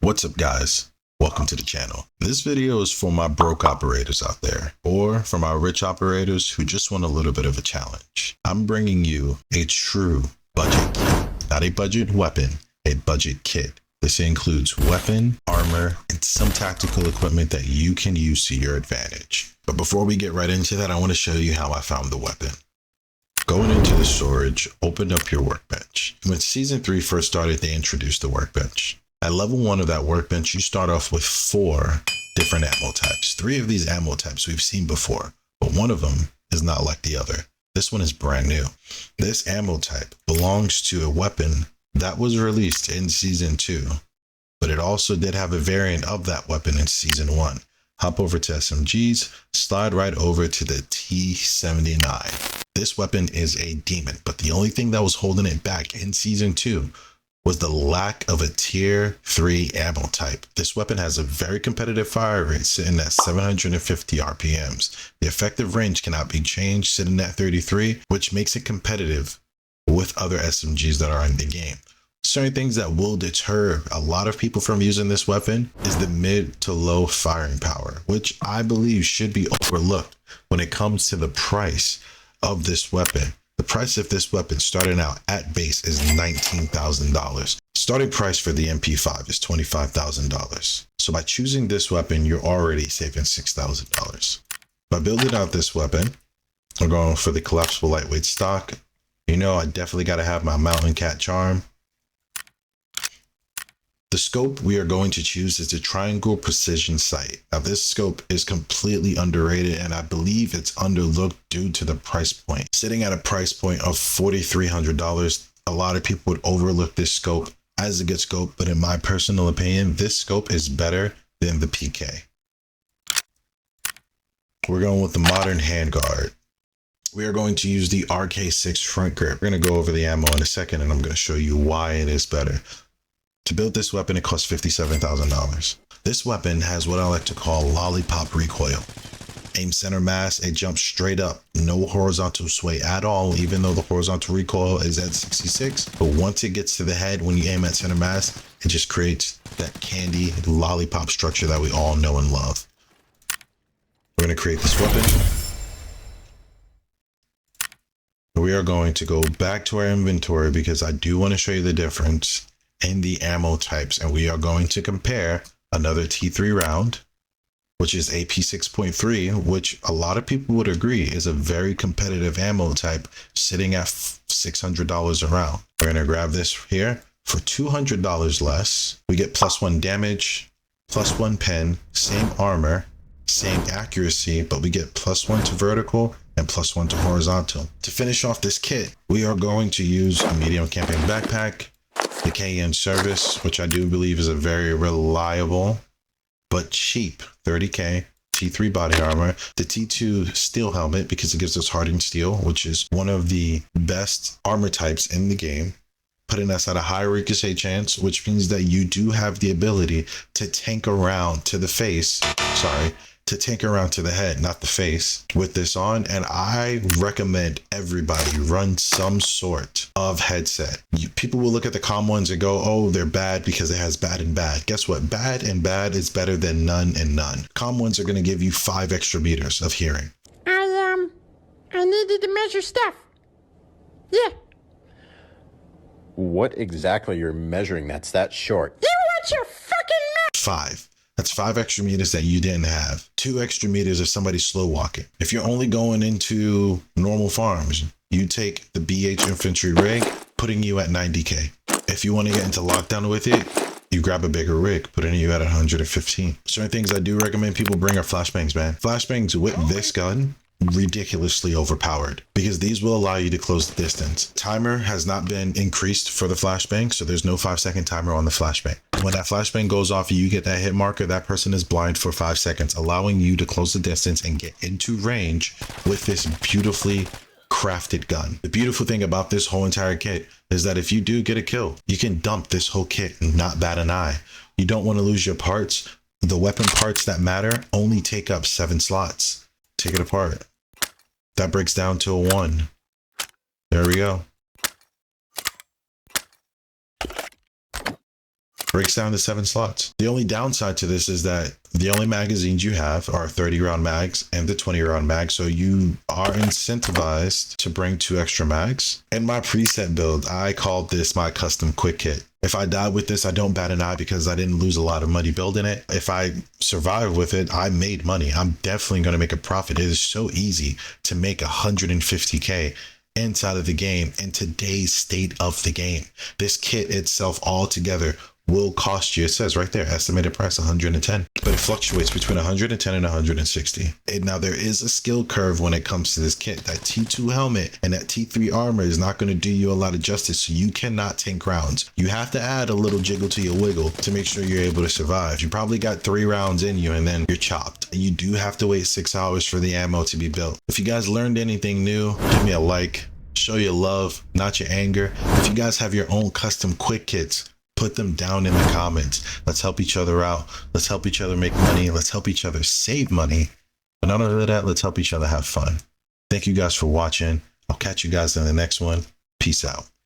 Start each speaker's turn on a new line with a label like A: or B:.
A: What's up, guys? Welcome to the channel. This video is for my broke operators out there, or for my rich operators who just want a little bit of a challenge. I'm bringing you a true budget kit, not a budget weapon, a budget kit. This includes weapon, armor, and some tactical equipment that you can use to your advantage. But before we get right into that, I want to show you how I found the weapon. Going into the storage, opened up your workbench. When Season 3 first started, they introduced the workbench. At level 1 of that workbench, you start off with 4 different ammo types. 3 of these ammo types we've seen before, but one of them is not like the other. This one is brand new. This ammo type belongs to a weapon that was released in Season 2, but it also did have a variant of that weapon in Season 1. Hop over to SMGs, slide right over to the T79. This weapon is a demon, but the only thing that was holding it back in Season 2 was the lack of a tier 3 ammo type. This weapon has a very competitive fire rate sitting at 750 RPMs. The effective range cannot be changed, sitting at 33, which makes it competitive with other SMGs that are in the game. Certain things that will deter a lot of people from using this weapon is the mid to low firing power, which I believe should be overlooked when it comes to the price of this weapon. The price of this weapon starting out at base is $19,000. Starting price for the MP5 is $25,000. So by choosing this weapon, you're already saving $6,000. By building out this weapon, we're going for the collapsible lightweight stock. You know, I definitely got to have my Mountain Cat charm. The scope we are going to choose is the Triangle Precision Sight. Now this scope is completely underrated, and I believe it's underlooked due to the price point. Sitting at a price point of $4,300, a lot of people would overlook this scope as a good scope, but in my personal opinion, this scope is better than the PK. We're going with the modern handguard. We are going to use the RK6 front grip. We're going to go over the ammo in a second, and I'm going to show you why it is better. To build this weapon, it costs $57,000. This weapon has what I like to call lollipop recoil. Aim center mass, it jumps straight up. No horizontal sway at all, even though the horizontal recoil is at 66. But once it gets to the head, when you aim at center mass, it just creates that candy lollipop structure that we all know and love. We're going to create this weapon. We are going to go back to our inventory because I do want to show you the difference in the ammo types, and we are going to compare another T3 round, which is AP 6.3, which a lot of people would agree is a very competitive ammo type, sitting at $600 a round. We're going to grab this here for $200 less. We get +1 damage, +1 pen, same armor, same accuracy, but we get +1 to vertical and +1 to horizontal. To finish off this kit, we are going to use a medium campaign backpack, the KN service, which I do believe is a very reliable but cheap 30K T3 body armor, the T2 steel helmet because it gives us hardened steel, which is one of the best armor types in the game, putting us at a high ricochet chance, which means that you do have the ability to tank around to the face, to tank around to the head, not the face, with this on. And I recommend everybody run some sort of headset. People will look at the common ones and go, oh, they're bad because it has bad and bad. Guess what? Bad and bad is better than none and none. Common ones are going to give you 5 extra meters of hearing.
B: I needed to measure stuff. Yeah.
C: What exactly you're measuring that's that short?
B: You want your fucking mouth?
A: 5. That's 5 extra meters that you didn't have. 2 extra meters if somebody's slow walking. If you're only going into normal farms, you take the BH infantry rig, putting you at 90K. If you want to get into lockdown with it, you grab a bigger rig, putting you at 115. Certain things I do recommend people bring are flashbangs, man. Flashbangs with this gun, ridiculously overpowered because these will allow you to close the distance. Timer has not been increased for the flashbang, so there's no 5-second timer on the flashbang. When that flashbang goes off, you get that hit marker, that person is blind for 5 seconds, allowing you to close the distance and get into range with this beautifully crafted gun. The beautiful thing about this whole entire kit is that if you do get a kill, you can dump this whole kit and not bat an eye. You don't want to lose your parts. The weapon parts that matter only take up 7 slots. Take it apart. That breaks down to a 1. There we go. Breaks down to 7 slots. The only downside to this is that the only magazines you have are 30 round mags and the 20 round mag. So you are incentivized to bring 2 extra mags. In my preset build, I called this my custom quick kit. If I die with this, I don't bat an eye because I didn't lose a lot of money building it. If I survive with it, I made money. I'm definitely going to make a profit. It is so easy to make 150K inside of the game in today's state of the game. This kit itself altogether will cost you, it says right there, estimated price 110, but it fluctuates between 110 and 160. And now there is a skill curve when it comes to this kit. That T2 helmet and that T3 armor is not going to do you a lot of justice, so you cannot tank rounds. You have to add a little jiggle to your wiggle to make sure you're able to survive. You probably got 3 rounds in you and then you're chopped. And you do have to wait 6 hours for the ammo to be built. If you guys learned anything new, give me a like, show your love, not your anger. If you guys have your own custom quick kits, put them down in the comments. Let's help each other out. Let's help each other make money. Let's help each other save money. But not only that, let's help each other have fun. Thank you guys for watching. I'll catch you guys in the next one. Peace out.